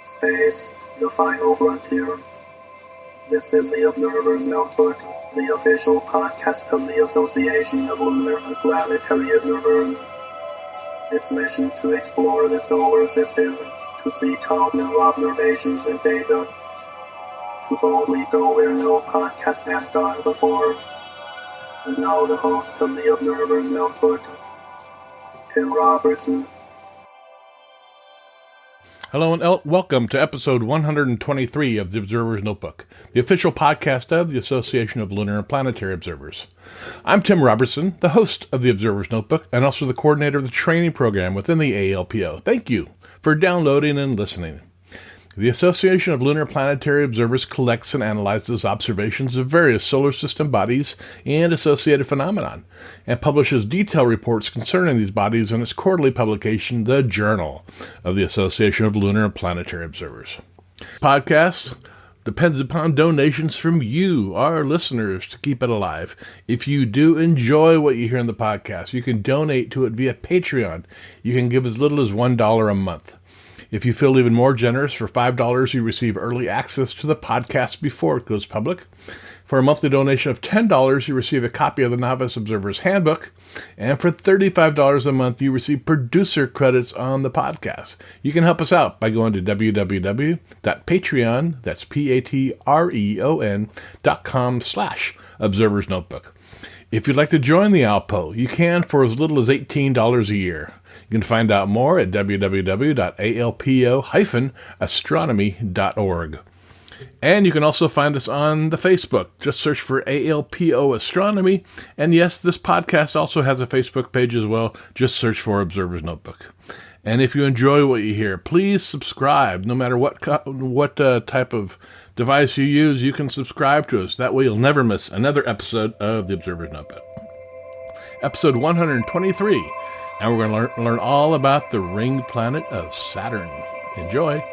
Space, the final frontier. This is the Observer's Notebook, the official podcast of the Association of Lunar and Planetary Observers. Its mission to explore the solar system, to seek out new observations and data, to boldly go where no podcast has gone before. And now the host of the Observer's Notebook, Tim Robertson. Hello and welcome to episode 123 of the Observer's Notebook, the official podcast of the Association of Lunar and Planetary Observers. I'm Tim Robertson, the host of the Observer's Notebook and also the coordinator of the training program within the ALPO. Thank you for downloading and listening. The Association of Lunar and Planetary Observers collects and analyzes observations of various solar system bodies and associated phenomenon, and publishes detailed reports concerning these bodies in its quarterly publication, The Journal of the Association of Lunar and Planetary Observers. Podcast depends upon donations from you, our listeners, to keep it alive. If you do enjoy what you hear in the podcast, you can donate to it via Patreon. You can give as little as $1 a month. If you feel even more generous, for $5, you receive early access to the podcast before it goes public. For a monthly donation of $10, you receive a copy of the Novice Observer's Handbook. And for $35 a month, you receive producer credits on the podcast. You can help us out by going to www.patreon, that's patreon.com/Observer's Notebook. If you'd like to join the ALPO, you can for as little as $18 a year. You can find out more at www.alpo-astronomy.org. And you can also find us on the Facebook. Just search for ALPO Astronomy. And yes, this podcast also has a Facebook page as well. Just search for Observer's Notebook. And if you enjoy what you hear, please subscribe. No matter what type of device you use, you can subscribe to us. That way you'll never miss another episode of the Observer's Notebook. Episode 123. And we're going to learn all about the ring planet of Saturn. Enjoy.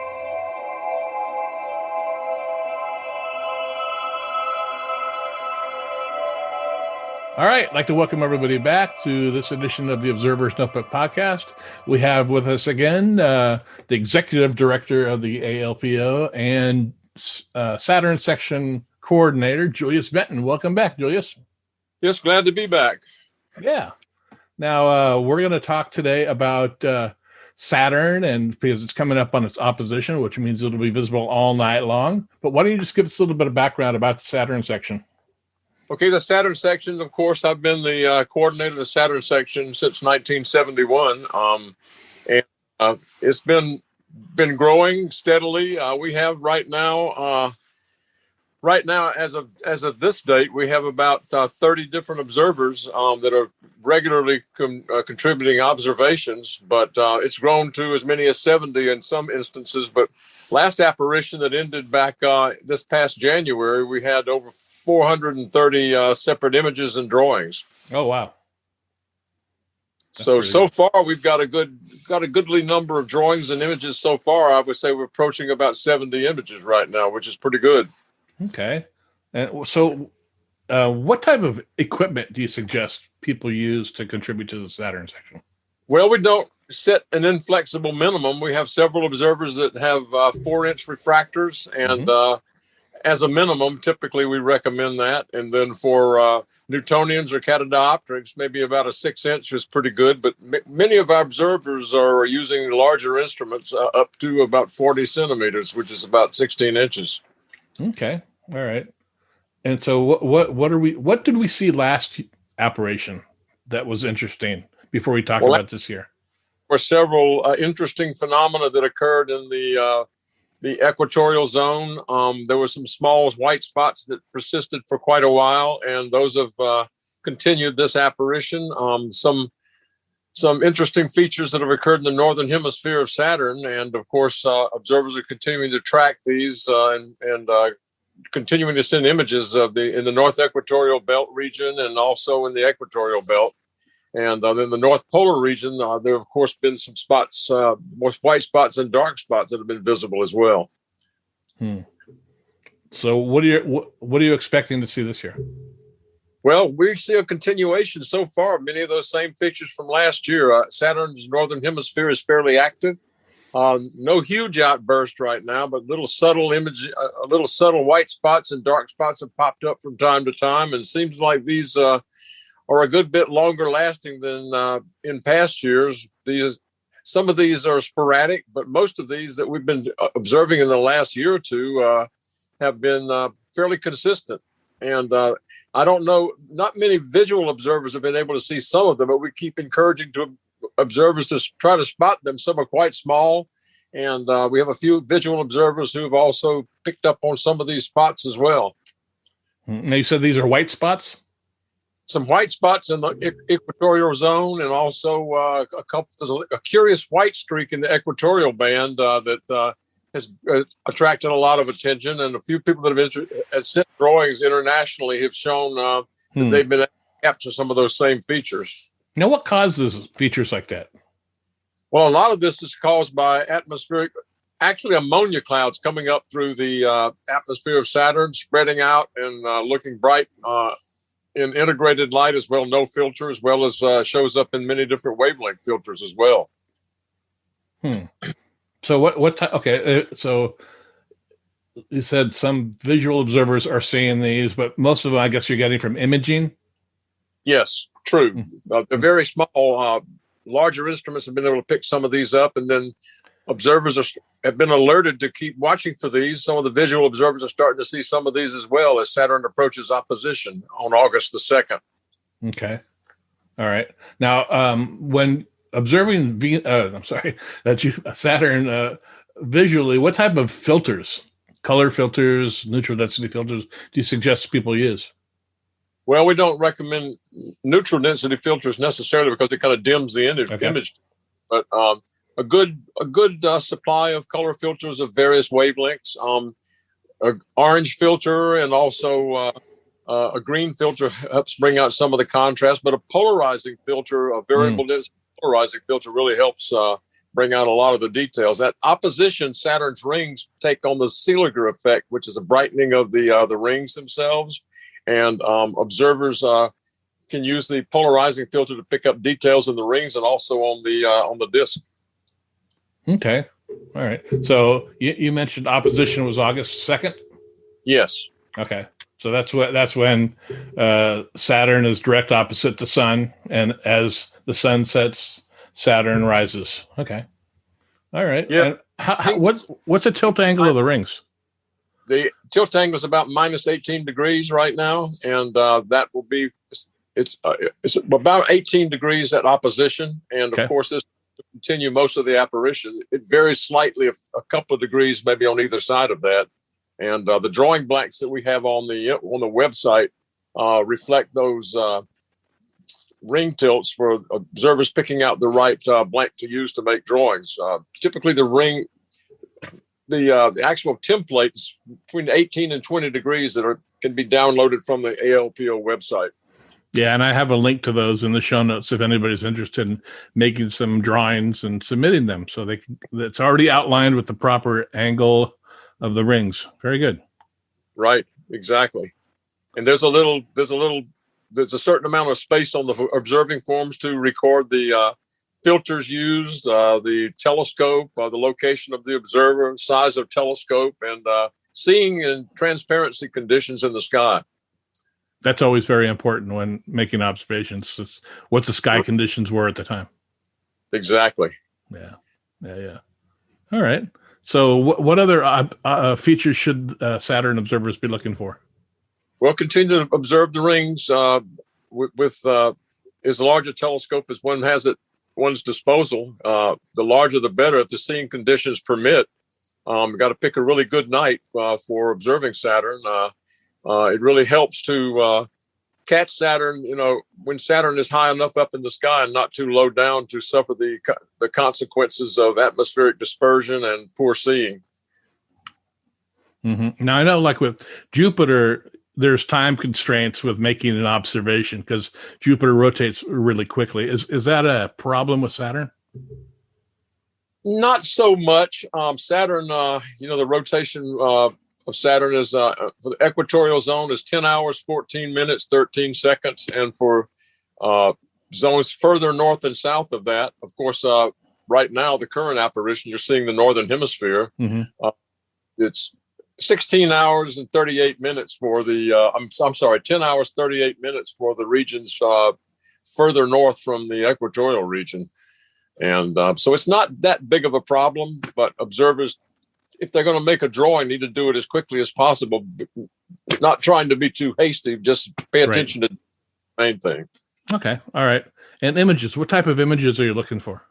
All right, I'd like to welcome everybody back to this edition of the Observer's Notebook podcast. We have with us again the Executive Director of the ALPO and Saturn Section Coordinator, Julius Benton. Welcome back, Julius. Yes, glad to be back. Yeah. Now, we're going to talk today about Saturn, and because it's coming up on its opposition, which means it'll be visible all night long. But why don't you just give us a little bit of background about the Saturn section? Okay, the Saturn section, of course, I've been the coordinator of the Saturn section since 1971, and it's been growing steadily. We have right now, as of this date, we have about 30 different observers that are regularly contributing observations, but it's grown to as many as 70 in some instances. But last apparition that ended back this past January, we had over 430 separate images and drawings. Oh, wow. So far we've got a goodly number of drawings and images so far. I would say we're approaching about 70 images right now, which is pretty good. Okay. And so what type of equipment do you suggest people use to contribute to the Saturn section? Well, we don't set an inflexible minimum. We have several observers that have 4-inch refractors, and as a minimum, typically we recommend that. And then for Newtonians or catadioptrics, maybe about a 6-inch is pretty good. But many of our observers are using larger instruments up to about 40 centimeters, which is about 16 inches. Okay. All right. And so what did we see last apparition that was interesting before we talk about this year? There were several interesting phenomena that occurred in the equatorial zone. There were some small white spots that persisted for quite a while, and those have continued this apparition. Some interesting features that have occurred in the northern hemisphere of Saturn, and of course, observers are continuing to track these and continuing to send images of in the North Equatorial Belt region and also in the Equatorial Belt. And in the North Polar region, there have, of course, been some spots, white spots and dark spots that have been visible as well. So what are you expecting to see this year? Well, we see a continuation so far of many of those same features from last year. Saturn's northern hemisphere is fairly active. No huge outburst right now, but little subtle white spots and dark spots have popped up from time to time, and it seems like these are a good bit longer lasting than in past years. Some of these are sporadic, but most of these that we've been observing in the last year or two have been fairly consistent. And I don't know, not many visual observers have been able to see some of them, but we keep encouraging observers to try to spot them. Some are quite small, and we have a few visual observers who have also picked up on some of these spots as well. Now, you said these are white spots? Some white spots in the equatorial zone, and also there's a curious white streak in the equatorial band that has attracted a lot of attention. And a few people that have sent drawings internationally have shown that they've been able to capture some of those same features. Now, what causes features like that? Well, a lot of this is caused by actually ammonia clouds coming up through the atmosphere of Saturn, spreading out and looking bright in integrated light as well, no filter, as well as shows up in many different wavelength filters as well. So what type? Okay, so you said some visual observers are seeing these, but most of them, I guess, you're getting from imaging. Yes, true. The very small, larger instruments have been able to pick some of these up, and then observers have been alerted to keep watching for these. Some of the visual observers are starting to see some of these as well as Saturn approaches opposition on August the 2nd. Okay. All right. Now, when observing Saturn visually, what type of filters, color filters, neutral density filters, do you suggest people use? Well, we don't recommend neutral density filters necessarily because it kind of dims the image. But a good supply of color filters of various wavelengths, an orange filter, and also a green filter helps bring out some of the contrast. But a polarizing filter, a variable density polarizing filter, really helps bring out a lot of the details. At opposition, Saturn's rings take on the Seeliger effect, which is a brightening of the rings themselves. And observers can use the polarizing filter to pick up details in the rings and also on the disk. Okay. All right. So you mentioned opposition was August 2nd? Yes. Okay. So that's when Saturn is direct opposite the sun, and as the sun sets, Saturn rises. Okay. All right. Yeah. What's the tilt angle of the rings? The tilt angle is about minus 18 degrees right now, and that will be it's about 18 degrees at opposition, and of course this will continue most of the apparition. It varies slightly, a couple of degrees maybe on either side of that, and the drawing blanks that we have on the website reflect those ring tilts for observers picking out the right blank to use to make drawings. Typically, the actual templates between 18 and 20 degrees that can be downloaded from the ALPO website. Yeah, and I have a link to those in the show notes if anybody's interested in making some drawings and submitting them. So it's already outlined with the proper angle of the rings. Very good. Right, exactly. And there's a certain amount of space on the observing forms to record the filters used, the telescope, the location of the observer, size of telescope, and seeing in transparency conditions in the sky. That's always very important when making observations. It's what the sky conditions were at the time. Exactly. Yeah. All right. So what other features should Saturn observers be looking for? Well, continue to observe the rings with as large a telescope as one has at one's disposal. The larger, the better if the seeing conditions permit. Got to pick a really good night for observing Saturn. It really helps to catch Saturn, when Saturn is high enough up in the sky and not too low down to suffer the consequences of atmospheric dispersion and poor seeing. Mm-hmm. Now, I know like with Jupiter, there's time constraints with making an observation because Jupiter rotates really quickly. Is that a problem with Saturn? Not so much. Saturn, the rotation of Saturn is for the equatorial zone is 10 hours, 14 minutes, 13 seconds. And for zones further north and south of that, of course, right now, the current apparition, you're seeing the northern hemisphere. It's 16 hours and 38 minutes for the, I'm sorry, 10 hours, 38 minutes for the regions further north from the equatorial region. And so it's not that big of a problem, but observers, if they're going to make a drawing, need to do it as quickly as possible, not trying to be too hasty, just pay attention to the main thing. Okay. All right. And images, what type of images are you looking for?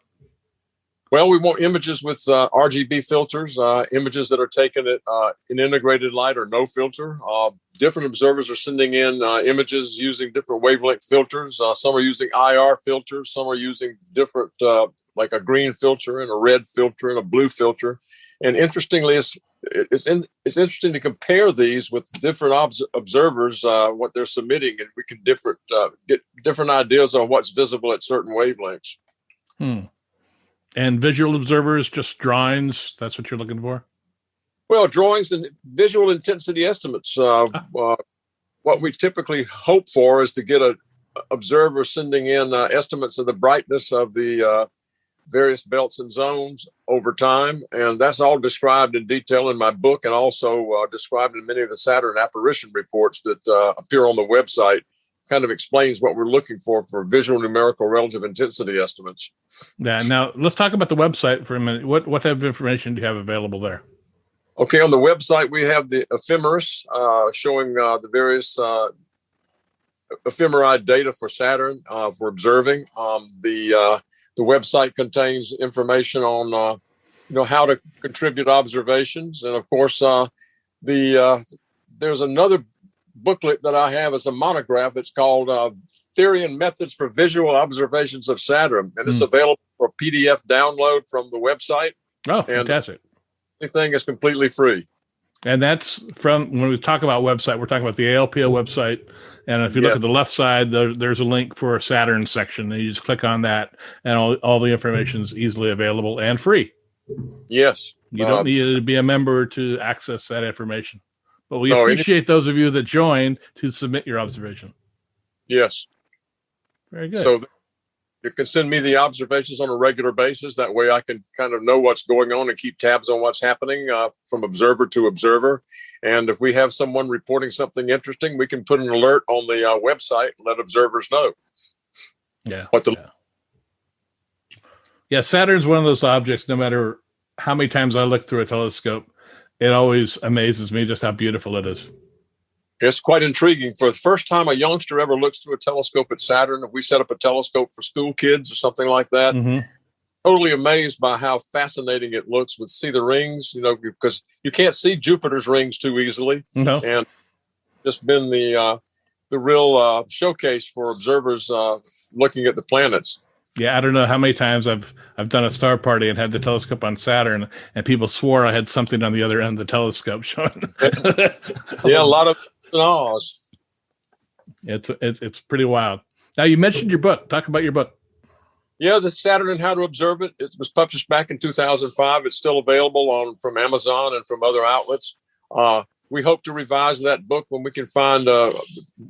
Well, we want images with RGB filters, images that are taken at in integrated light or no filter. Different observers are sending in images using different wavelength filters. Some are using IR filters. Some are using different, like a green filter and a red filter and a blue filter. And interestingly, it's interesting to compare these with different observers, what they're submitting, and we can get different ideas on what's visible at certain wavelengths. And visual observers, just drawings, that's what you're looking for? Well, drawings and visual intensity estimates. What we typically hope for is to get an observer sending in estimates of the brightness of the various belts and zones over time. And that's all described in detail in my book, and also described in many of the Saturn apparition reports that appear on the website. Kind of explains what we're looking for visual numerical relative intensity estimates. Yeah. Now let's talk about the website for a minute. What type of information do you have available there? Okay. On the website, we have the ephemeris showing the various ephemeride data for Saturn for observing. The website contains information on, how to contribute observations. And of course, there's another booklet that I have as a monograph. It's called Theory and Methods for Visual Observations of Saturn, and it's available for PDF download from the website. Oh, fantastic. Everything is completely free. And that's from, when we talk about website, we're talking about the ALPO website. And if you look at the left side, there's a link for a Saturn section, and you just click on that, and all the information is easily available and free. Yes. You don't need to be a member to access that information. But we appreciate those of you that joined to submit your observation. Yes. Very good. So you can send me the observations on a regular basis. That way I can kind of know what's going on and keep tabs on what's happening from observer to observer. And if we have someone reporting something interesting, we can put an alert on the website and let observers know. Yeah. Saturn's one of those objects, no matter how many times I look through a telescope, it always amazes me just how beautiful it is. It's quite intriguing. For the first time a youngster ever looks through a telescope at Saturn, if we set up a telescope for school kids or something like that, totally amazed by how fascinating it looks with see the rings, because you can't see Jupiter's rings too easily. No. And just been the real showcase for observers looking at the planets. Yeah, I don't know how many times I've done a star party and had the telescope on Saturn, and people swore I had something on the other end of the telescope showing. Yeah, a lot of awes. It's pretty wild. Now, you mentioned your book. Talk about your book. Yeah, the Saturn and How to Observe It. It was published back in 2005. It's still available from Amazon and from other outlets. We hope to revise that book when we can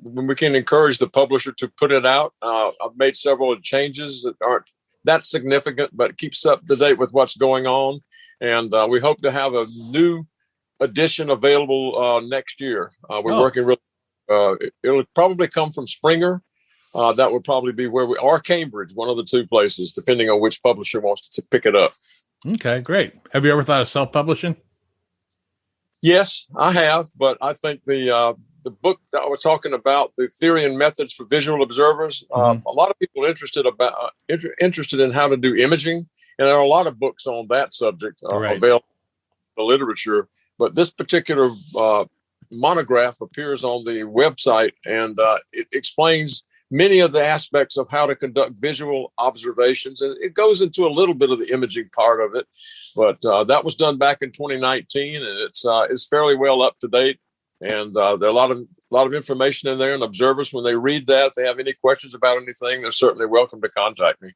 when we can encourage the publisher to put it out. I've made several changes that aren't that significant, but keeps up to date with what's going on. And we hope to have a new edition available next year. We're working really. It'll probably come from Springer. That would probably be where or Cambridge, one of the two places, depending on which publisher wants to pick it up. Okay, great. Have you ever thought of self-publishing? Yes, I have, but I think the book that I was talking about, the theory and methods for visual observers, a lot of people interested in how to do imaging, and there are a lot of books on that subject available in the literature. But this particular monograph appears on the website, and it explains many of the aspects of how to conduct visual observations. And it goes into a little bit of the imaging part of it, but that was done back in 2019, and it's fairly well up to date. And there are a lot of information in there, and observers, when they read that, if they have any questions about anything, they're certainly welcome to contact me.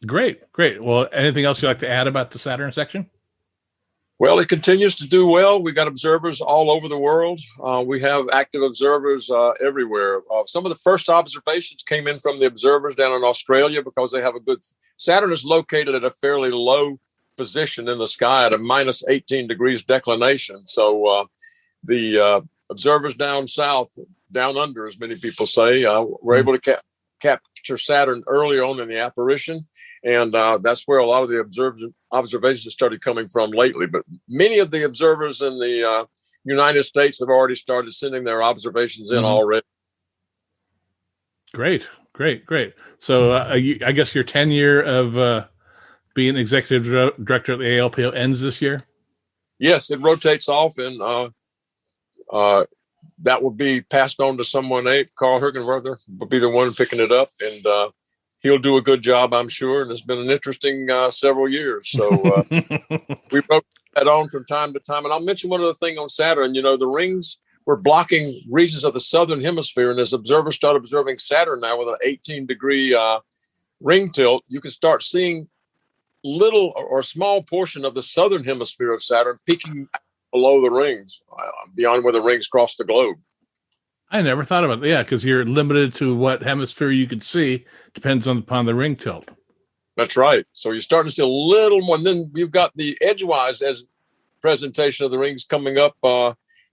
Great. Well, anything else you'd like to add about the Saturn section? Well, it continues to do well. We got observers all over the world. We have active observers everywhere. Some of the first observations came in from the observers down in Australia because they have a good. Saturn is located at a fairly low position in the sky at a minus 18 degrees declination. So the observers down south, down under, as many people say, were able to capture Saturn early on in the apparition. And that's where a lot of the observations started coming from lately. But many of the observers in the United States have already started sending their observations in already. Great. So I guess your tenure of being executive director at the ALPO ends this year? Yes, it rotates off, and that will be passed on to someone. Carl Hergenwerther will be the one picking it up, and he'll do a good job, I'm sure. And it's been an interesting several years. So we wrote that on from time to time. And I'll mention one other thing on Saturn. You know, the rings were blocking regions of the southern hemisphere. And as observers start observing Saturn now with an 18-degree ring tilt, you can start seeing little or small portion of the southern hemisphere of Saturn peeking below the rings, beyond where the rings cross the globe. I never thought about that. Yeah, because you're limited to what hemisphere you could see. Depends upon the ring tilt. That's right. So you're starting to see a little more. And then you've got the edgewise as presentation of the rings coming up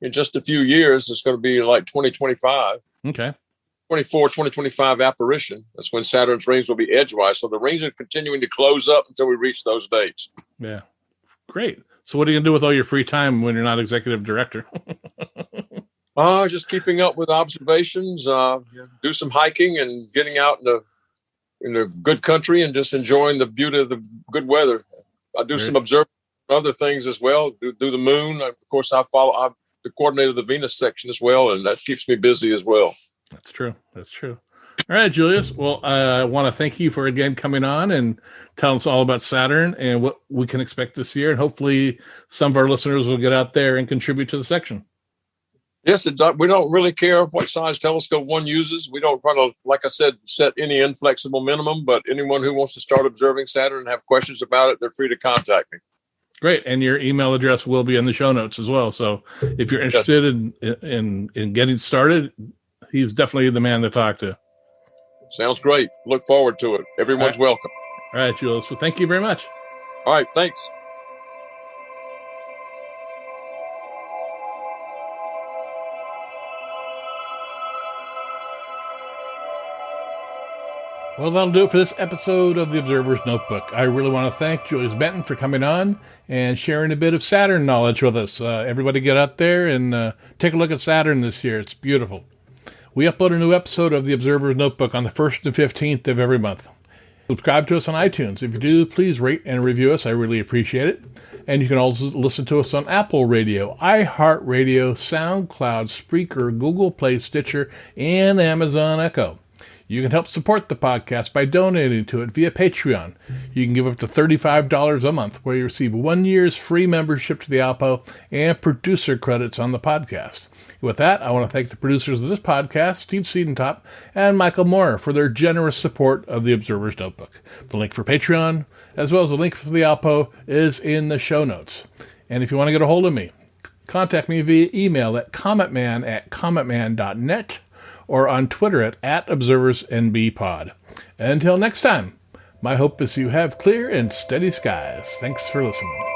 in just a few years. It's going to be like 2025. Okay. 2025 apparition. That's when Saturn's rings will be edgewise. So the rings are continuing to close up until we reach those dates. Yeah. Great. So what are you going to do with all your free time when you're not executive director? Just keeping up with observations, do some hiking and getting out in the good country and just enjoying the beauty of the good weather. I do some observing other things as well, do the moon. Of course, I'm the coordinator of the Venus section as well, and that keeps me busy as well. That's true. All right, Julius. Well, I want to thank you for again coming on and telling us all about Saturn and what we can expect this year. And hopefully some of our listeners will get out there and contribute to the section. Yes, we don't really care what size telescope one uses. We don't try to, like I said, set any inflexible minimum, but anyone who wants to start observing Saturn and have questions about it, they're free to contact me. Great. And your email address will be in the show notes as well. So if you're interested in getting started, he's definitely the man to talk to. Sounds great. Look forward to it. Everyone's welcome. All right, Julius. Well, thank you very much. All right. Thanks. Well, that'll do it for this episode of the Observer's Notebook. I really want to thank Julius Benton for coming on and sharing a bit of Saturn knowledge with us. Everybody get out there and take a look at Saturn this year. It's beautiful. We upload a new episode of the Observer's Notebook on the 1st and 15th of every month. Subscribe to us on iTunes. If you do, please rate and review us. I really appreciate it. And you can also listen to us on Apple Radio, iHeartRadio, Soundcloud, Spreaker, Google Play, Stitcher, and Amazon Echo. You can help support the podcast by donating to it via Patreon. You can give up to $35 a month, where you receive 1 year's free membership to the ALPO and producer credits on the podcast. With that, I want to thank the producers of this podcast, Steve Siedentop and Michael Moyer, for their generous support of the Observer's Notebook. The link for Patreon, as well as the link for the ALPO, is in the show notes. And if you want to get a hold of me, contact me via email at commentman@commentman.net or on Twitter at ObserversNBPod. Until next time, my hope is you have clear and steady skies. Thanks for listening.